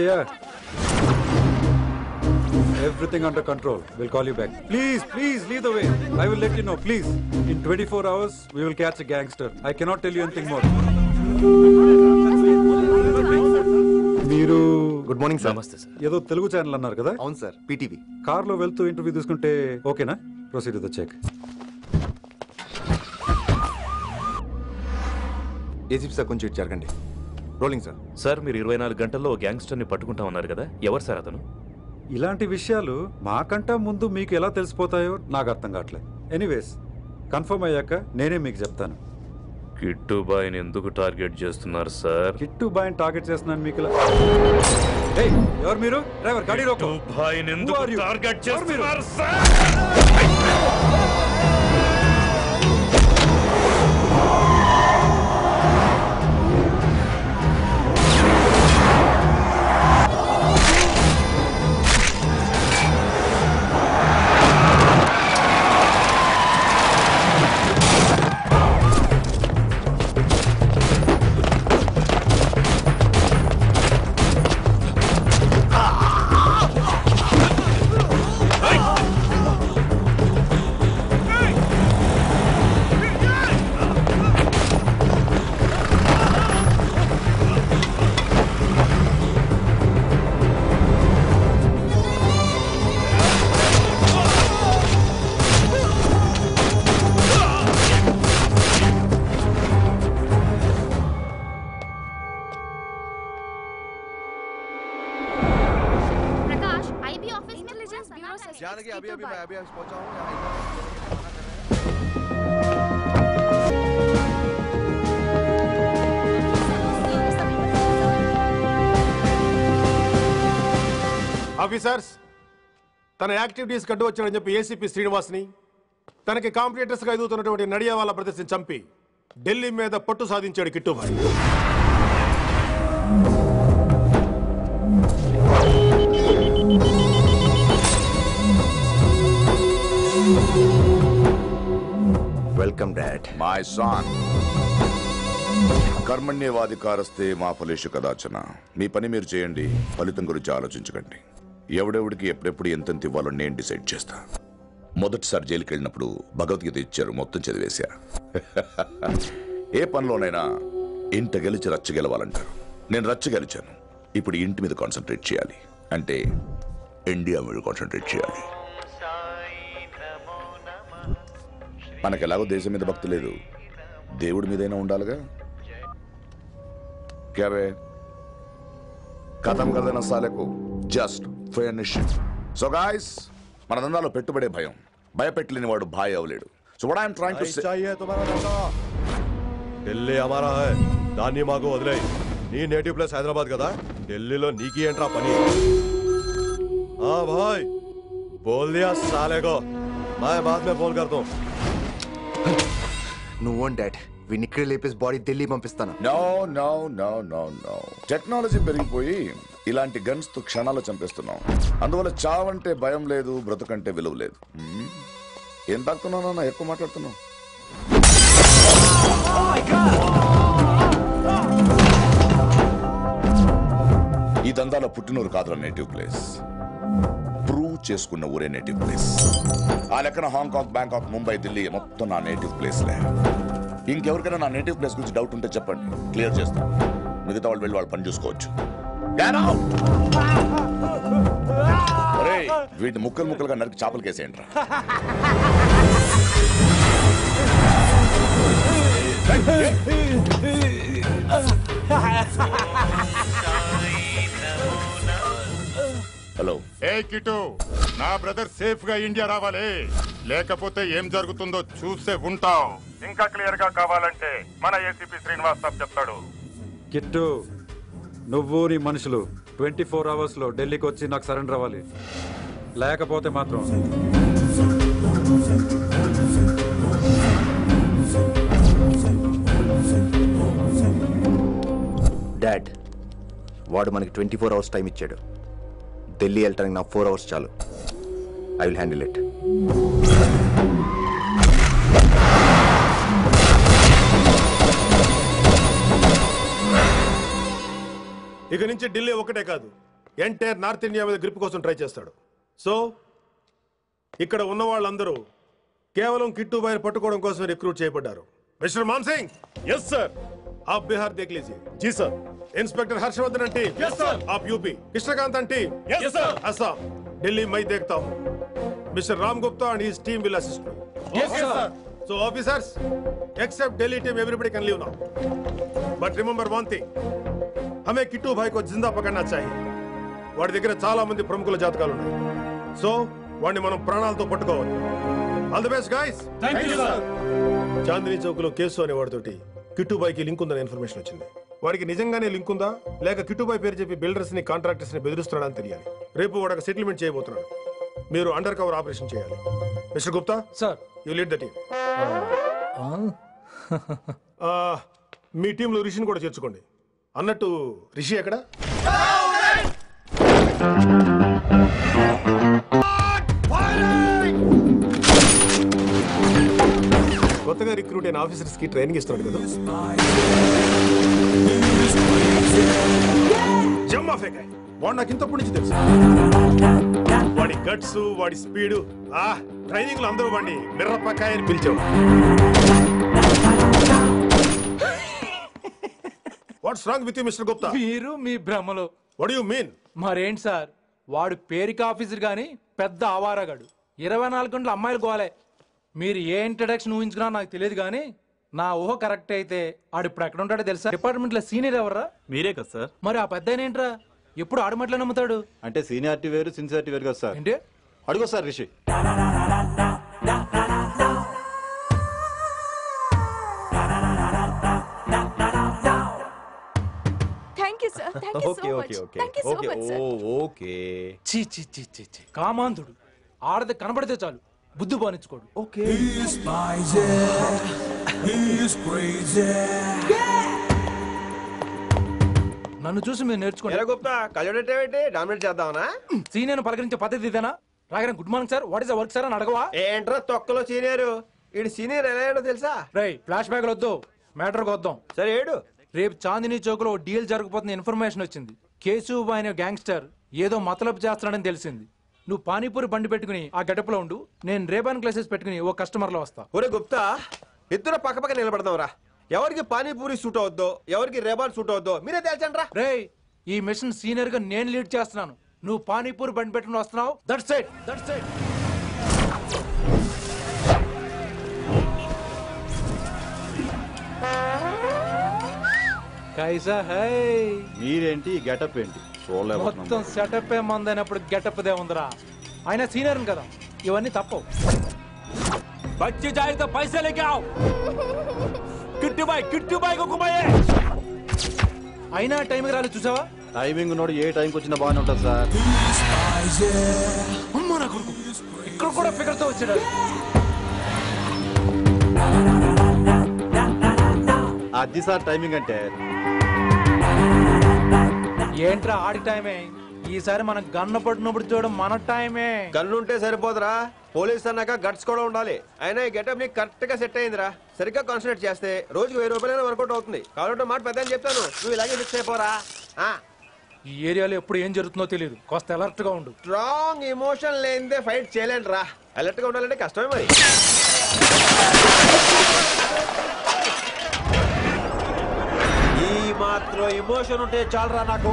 yeah. Everything under control. We'll call you back. Please leave the way. I will let you know, please. In 24 hours, we will catch a gangster. I cannot tell you anything more. మీరు good morning sir. నమస్తే sir. ఏదో Telugu channel అన్నారు కదా? అవును sir, PTV. కార్లో వెళ్తూ interview తీసుకుంటే ఓకేనా? Proceed with the check. ACP sir కొంచెం ఇటు జరగండి. Rolling sir. సార్ మీరు 24 గంటల్లో గ్యాంగ్స్టర్ని పట్టుకుంటామన్నారు కదా, ఎవరు సార్ అతను? ఇలాంటి విషయాలు మాకంటా ముందు మీకు ఎలా తెలిసిపోతాయో నాకు అర్థం కావట్లేదు. ఎనీవేస్ కన్ఫర్మ్ అయ్యాక నేనే మీకు చెప్తాను. కిట్టు బాయ్ని ఎందుకు టార్గెట్ చేస్తున్నారు సార్? కిట్టు బాయ్ని టార్గెట్ చేస్తున్నాను మీకు. ఎవరు మీరు? డ్రైవర్ గాడి రోకో. కిట్టు బాయ్ని ఎందుకు టార్గెట్ చేస్తున్నారు సార్? ఆఫీసర్స్, తన యాక్టివిటీస్ కట్టు వచ్చాడని చెప్పి ఏసీపీ శ్రీనివాస్ని, తనకి కాంపిటేటర్స్గా ఎదుగుతున్నటువంటి నడియావాల ప్రదర్శన చంపి ఢిల్లీ మీద పట్టు సాధించాడు Kittubhai. Welcome dad. My son, కర్మణ్యేవాధికారస్తే మా ఫలేషు కదాచన. మీ పని మీరు చేయండి, ఫలితం గురించి ఆలోచించకండి. ఎవడెవడికి ఎప్పుడెప్పుడు ఎంతెంత ఇవ్వాలో నేను డిసైడ్ చేస్తా. మొదటిసారి జైలుకి వెళ్ళినప్పుడు భగవద్గీత ఇచ్చారు, మొత్తం చదివేశా. ఏ పనిలోనైనా ఇంట గెలిచి రచ్చ గెలవాలంటారు. నేను రచ్చ గెలిచాను. ఇప్పుడు ఇంటి మీద కాన్సన్ట్రేట్ చేయాలి, అంటే ఇండియా మీద కాన్సన్ట్రేట్ చేయాలి. మనకెలాగో దేశం మీద భక్తి లేదు, దేవుడి మీదైనా ఉండాలిగా. క్యాబే ఖతం కదన సాలకు జస్ట్ ఫినిష్. సో గాయ్స్, మన దందాలో పెట్టుబడే భయం. భయపెట్టలేని వాడు భాయ్ అవలేడు. So what I'm trying to say, Delhi హమారా హై, దాన్ని మాకు వదిలే. నీ నేటివ్ ప్లేస్ హైదరాబాద్ కదా, ఢిల్లీలో నీకి ఏంట్రా పని? భాయ్ బోల్ దియా సాలేగో, మై బాద్ మే ఫోన్ కర్తా హూం. నువ్వు డాడ్, వీడిని ఇక్కడ లేపేసి బాడీ ఢిల్లీ పంపిస్తాను. No no no no no. Technology పెరిగిపోయి ఇలాంటి గన్స్ తో క్షణాలు చంపేస్తున్నాం. అందువల్ల చావంటే భయం లేదు, బ్రతుకంటే విలువ లేదు. ఏం తాకుతున్నావు నాన్న, ఎక్కువ మాట్లాడుతున్నావు. ఈ దందాలో పుట్టినూరు కాదురా నేటివ్ ప్లేస్, ప్రూవ్ చేసుకున్న ఊరే నేటివ్ ప్లేస్. ఆ లెక్కన హాంకాంగ్, బ్యాంకాక్, ముంబై, ఢిల్లీ మొత్తం నా నేటివ్ ప్లేస్లే. ఇంకెవరికైనా నా నేటివ్ ప్లేస్ గురించి డౌట్ ఉంటే చెప్పండి, క్లియర్ చేస్తాను. మిగతా వాళ్ళు వెళ్ళి వాళ్ళు పని చూసుకోవచ్చు. వీటిని ముక్కలు ముక్కలుగా నరికి చేపలు కేసేయండి. హలో. ఏ కిట్టు, నా బ్రదర్ సేఫ్ గా ఇండియా రావాలి, లేకపోతే ఏం జరుగుతుందో చూసే ఉంటావు. ఇంకా క్లియర్ గా కావాలంటే మన ఏసీపీ శ్రీనివాస్ సాబ్ చెప్తాడు. కిట్టు, నువ్వు నీ మనుషులు 24 hours లో ఢిల్లీకి వచ్చి నాకు సరెండర్ అవ్వాలి. లేకపోతే మాత్రం డాడ్, వాడు మనకి 24 hours టైం ఇచ్చాడు. ఢిల్లీ వెళ్ళటానికి నాకు 4 hours చాలు. I will handle it. ఇక నుంచి ఢిల్లీ ఒకటే కాదు, ఎంటైర్ నార్త్ ఇండియా మీద గ్రిప్ కోసం ట్రై చేస్తాడు. సో ఇక్కడ ఉన్న వాళ్ళందరూ కేవలం కిట్టు బాయ్ని పట్టుకోవడం కోసం రిక్రూట్ చేయబడ్డారు. Mister Man Singh. Yes sir. आप बिहार देख लीजिए. जी sir. Inspector Harshvardhan team. Yes sir. आप UP. Krishnakant team. Yes sir. Assam. Delhi मैं देखता हूँ. Mister Ram Gupta and his team will assist me. Yes sir. So officers, except Delhi team, everybody can leave now. But remember one thing. हमें किट्टू भाई को जिंदा पकड़ना चाहिए. వాడి దగ్గర చాలా మంది ప్రముఖుల జాతకాలు ఉన్నాయి. సో వాడిని మనం ప్రాణాలతో పట్టుకోవాలి. All the best guys. Thank you sir. Chandni Chowk లో కేసు అనే వాడితోటి కిట్టుబాయ్కి లింక్ ఉందని ఇన్ఫర్మేషన్ వచ్చింది. వాడికి నిజంగానే లింక్ ఉందా లేక కిట్టుబాయ్ పేరు చెప్పి బిల్డర్స్ ని కాంట్రాక్టర్స్ ని బెదిరిస్తున్నాడని తెలియాలి. రేపు వాడు ఒక సెటిల్మెంట్ చేయబోతున్నాడు. మీరు అండర్ కవర్ ఆపరేషన్ చేయాలి. Mister Gupta sir. You lead the team. మీ టీంలో రిషిని కూడా చేర్చుకోండి. అన్నట్టు రిషి ఎక్కడ? కొత్తగా రిక్రూట్ అయిన ఆఫీసర్స్ కి ట్రైనింగ్ ఇస్తున్నాడు కదా. జమ్మా ఫేకాయ్ వాడు నాకు ఇంతప్పటి నుంచి తెలుసు. వాడి గట్స్, వాడి స్పీడు, ట్రైనింగ్ లో అందరూ వాడిని మిర్రపకాయ అని పిలిచేవాడు. What's wrong with you mister Gupta? మీరు మీ భ్రమలో. What do you mean? మరేంటి సార్, వాడు పేరుకి ఆఫీసర్ గాని పెద్ద ఆవారగాడు. 24 గంటలు అమ్మాయిలు గోలే. మీరు ఏ ఇంట్రడక్షన్ ఊహించుకున్నా నాకు తెలియదు కానీ నా ఊహ కరెక్ట్ అయితే ఆడు ఇప్పుడు ఎక్కడ ఉంటాడో తెలుసా? డిపార్ట్మెంట్ లో సీనియర్ ఎవర్రా? మీరే కదా సార్. మరి ఆ పెద్ద ఏంట్రా ఎప్పుడు ఆడమట్లో నమ్ముతాడు? అంటే సీనియారిటీ వేరు సిన్సియారిటీ వేరు కదా సార్. ఏంటి అడుగు సార్ రిషి. చీ చీ చీ చీ చీ. కామాంధుడు. ఆడది కనబడితే చాలు బుద్ధి బానించుకోడు. ఓకే. నన్ను చూసి మీరు నేర్చుకోండి. సీనియర్ పలకరించే పద్ధతి ఇదేనా? రాగానే good morning sir, what is the work sir అని అడగవా? ఏంట్రా తొక్కలో సీనియర్? ఈడు సీనియర్ ఎలా ఏడో తెలుసా? రై ఫ్లాష్ బ్యాక్ వద్దు, మ్యాటర్కి వద్దాం. సరే ఏడు. రేపు చాందినీ చౌక్ లో డీల్ జరగబోతున్న ఇన్ఫర్మేషన్ వచ్చింది. కేశు అనే గ్యాంగ్స్టర్ ఏదో మతలబు చేస్తున్నాడని తెలిసింది. నువ్వు పానీపూరి బండి పెట్టుకుని ఆ గడపలో ఉండు, నేను రేబాన్ క్లాసెస్ పెట్టుకుని ఓ కస్టమర్ లో వస్తా. ఒరే గుప్తా, ఇద్దరు పక్క పక్క నిలబడదాం రా. ఎవరికి పానీపూరి సూట్ అవుద్దో ఎవరికి రేబాన్ సూట్ అవుద్దో మీరే తేల్చండి రా. రే ఈ మిషన్ సీనియర్ గా నేను లీడ్ చేస్తున్నాను. నువ్వు పానీపూరి బండి పెట్టుకుని వస్తున్నావు. That's it, that's it. కైసా హై? మీరేంటి గెటప్ ఏంటి? మొత్తం సెటప్ ఏ మందైనప్పుడు గెటప్ దే ఉందిరా. ఆయన సీనియర్ కదా, ఇవన్నీ తప్పవు. బచ్చి జాయితో పైసా లేకే ఆవ్. కిట్టు బాయ్ को घुमाए. అయినా టైంకి రాలేదు చూసావా? టైమింగ్ నోడు ఏ టైంకి వచ్చినా బాగానే ఉంటుంది సార్. అమ్మా నా కొడుకు ఇక్కడ కూడా ఫిగర్ తో వచ్చాడు. అది సార్ టైమింగ్ అంటే. ఏంట్రా ఆడి టైమే? ఈసారి మనం గన్ను పట్టినప్పుడు చూడడం మన టైమే. గన్ను ఉంటే సరిపోదురా, పోలీస్ అన్నాక గట్స్ కూడా ఉండాలి. అయినా ఈ గెటప్ నీకు కరెక్ట్ గా సెట్ అయిందిరా. సరిగ్గా కాన్సన్ట్రేట్ చేస్తే రోజుకి 1000 రూపాయలైనా వర్కౌట్ అవుతుంది. కాబట్టి మాట పెద్ద చెప్తాను, నువ్వు ఇలాగే ఫిక్స్ అయిపోరా. ఈ ఏరియాలో ఎప్పుడు ఏం జరుగుతుందో తెలియదు, కాస్త అలర్ట్ గా ఉండు. స్ట్రాంగ్ ఎమోషన్ లేనిదే ఫైట్ చేయలేండి రా. అలర్ట్ గా ఉండాలంటే కష్టమే మరి. ఈ మాత్రం ఎమోషన్ ఉంటే చాలరా నాకు.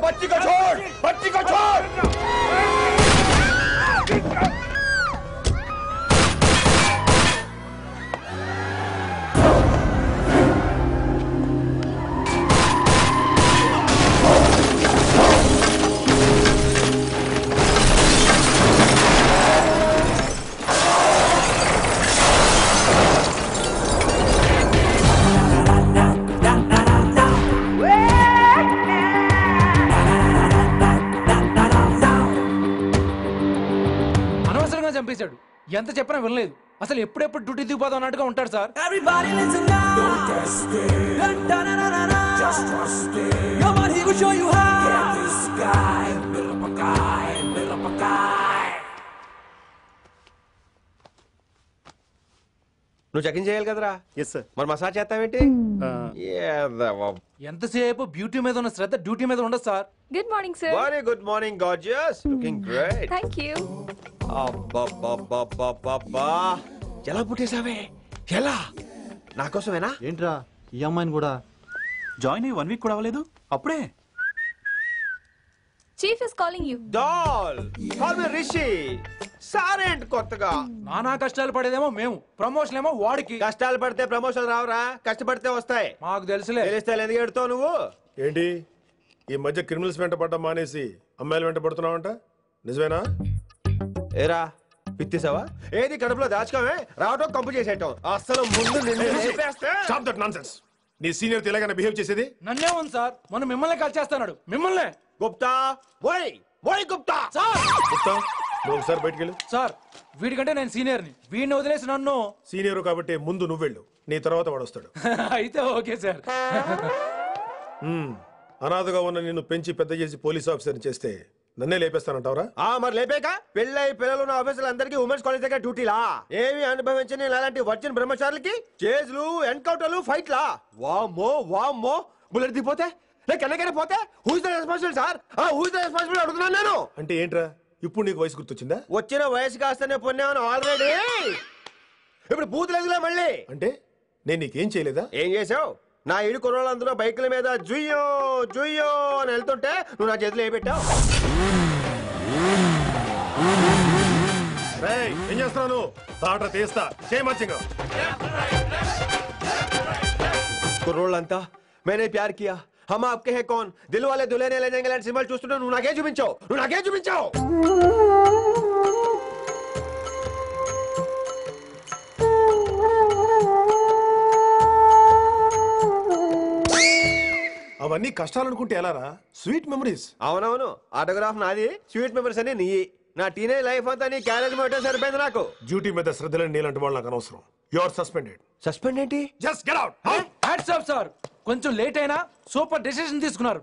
बच्ची को छोड़, बच्ची को छोड़। ఎంత చెప్పినా వినలేదు. అసలు ఎప్పుడెప్పుడు డ్యూటీ దిగిపోదాం అన్నట్టుగా ఉంటాడు సార్. నువ్వు చెక్ ఇన్ చేయాలి కదరా? Yes sir. మరి మసాజ్ చేస్తావేంటి? ఎంతసేపు బ్యూటీ మీద ఉన్న శ్రద్ధ డ్యూటీ మీద ఉండదు sir. Good morning sir. Very good morning gorgeous, looking great. Thank you. అబ్బబ్బబ్బబ్బబ్బా, ఎలా పుట్టేశావే? ఎలా? నా కోసమేనా? ఏంట్రా ఈ అమ్మాయిని కూడా జాయిన్ అయ్యి 1 వీక్ కూడా అవ్వలేదు అప్పుడే. Chief is calling you. Doll call me Rishi. సారేంటి కొత్తగా? నానా కష్టాలు పడేదేమో మేము, ప్రమోషన్ ఏమో వాడికి. కష్టాలు పడితే ప్రమోషన్ రావురా, కష్టపడితే వస్తాయి. మాకు తెలుసులే. తెలిస్తే ఎందుకు ఎడుతావు నువ్వు? ఏంటి ఈ మధ్య క్రిమినల్స్ వెంట పడ్డం మానేసి అమ్మాయిలు వెంట పడుతున్నావంట, నిజమేనా? ఏరా పిత్తిసావా? ఏది కడుపులో దాచుకోవే, రావటం కంపు చేసేయటం. అసలు ముందు నిన్ను లేపేస్తే. Stop that nonsense. నీ సీనియర్ తెలంగాణ బిహేవ్ చేసేది? నన్నే ఉంది సార్, మొన్న మిమ్మల్ని కాల్ చేస్తున్నాడు. మిమ్మల్నే. గుప్తా ఓయ్ ఓయ్ గుప్తా. సార్ గుప్తా, నువ్వు ఒకసారి బయటికి వెళ్ళు. సార్ వీడికంటే నేను సీనియర్ని, వీడిని వదిలేసి నన్ను. సీనియర్ కాబట్టి ముందు నువ్వు వెళ్ళు, నీ తర్వాత వాడు వస్తాడు. అయితే ఓకే సార్. అనాథగా ఉన్న నిన్ను పెంచి పెద్ద చేసి పోలీస్ ఆఫీసర్ని చేస్తే నన్నే లేపేస్తానంటావరా? మరి లేపాక పెళ్ళై పిల్లలు ఉన్న ఆఫీసులు అందరికీ ఉమెన్స్ కాలేజ్ దగ్గర డ్యూటీలా? ఏమి అనుభవించని అలాంటి వర్జిన్ బ్రహ్మచారులకి చేజ్లు, ఎన్కౌంటర్లు, ఫైట్లా? వామ్మో వామ్మో, బుల్లెట్ దిగిపోతే లేక ఎన్నకైనా పోతే who is the responsible sir? Who is the responsible అడుగుతున్నాను నేను. అంటే ఏంట్రా, ఇప్పుడు నీకు వయసు గుర్తొచ్చిందా? వచ్చిన వయసు కాస్తనే పొన్నాను ఆల్రెడీ. ఇప్పుడు బూతులేదులే మళ్ళీ. అంటే నేను నీకేం చేయలేదా? ఏం చేసావు? నా ఇడు కుర్రోళ్ళందరూ బైకుల మీద జుయ్యో జుయ్యో అని వెళ్తుంటే నువ్వు నా చేతిలో ఏ పెట్టావు? ఏం చేస్తున్నాను? తాట తీస్తా, చేయమచ్చంగా. కుర్రోళ్ళంతా मैंने प्यार किया, हम आपके हैं कौन, दिल वाले दुल्हने ले जाएंगे సింబల్ చూస్తుంటే నువ్వు నాకే చూపించావు, నువ్వు నాకే చూపించావు. అవన్నీ కష్టాలు అనుకుంటే ఎలారా? Sweet memories. అవునవును, ఆటోగ్రాఫ్ నాది, స్వీట్ మెమరీస్ అని నీ. నా టీనేజ్ లైఫ్ అంతా నీ క్యారేజ్ మొట్టే సరిపోయింది నాకు. డ్యూటీ మీద శ్రద్ధలేని నీలాంటి వాళ్ళు నాకు అనవసరం. You are suspended. సస్పెండ్ ఏంటి? Just get out. Hats off sir, కొంచెం లేట్ అయినా సూపర్ డెసిషన్ తీసుకున్నారు.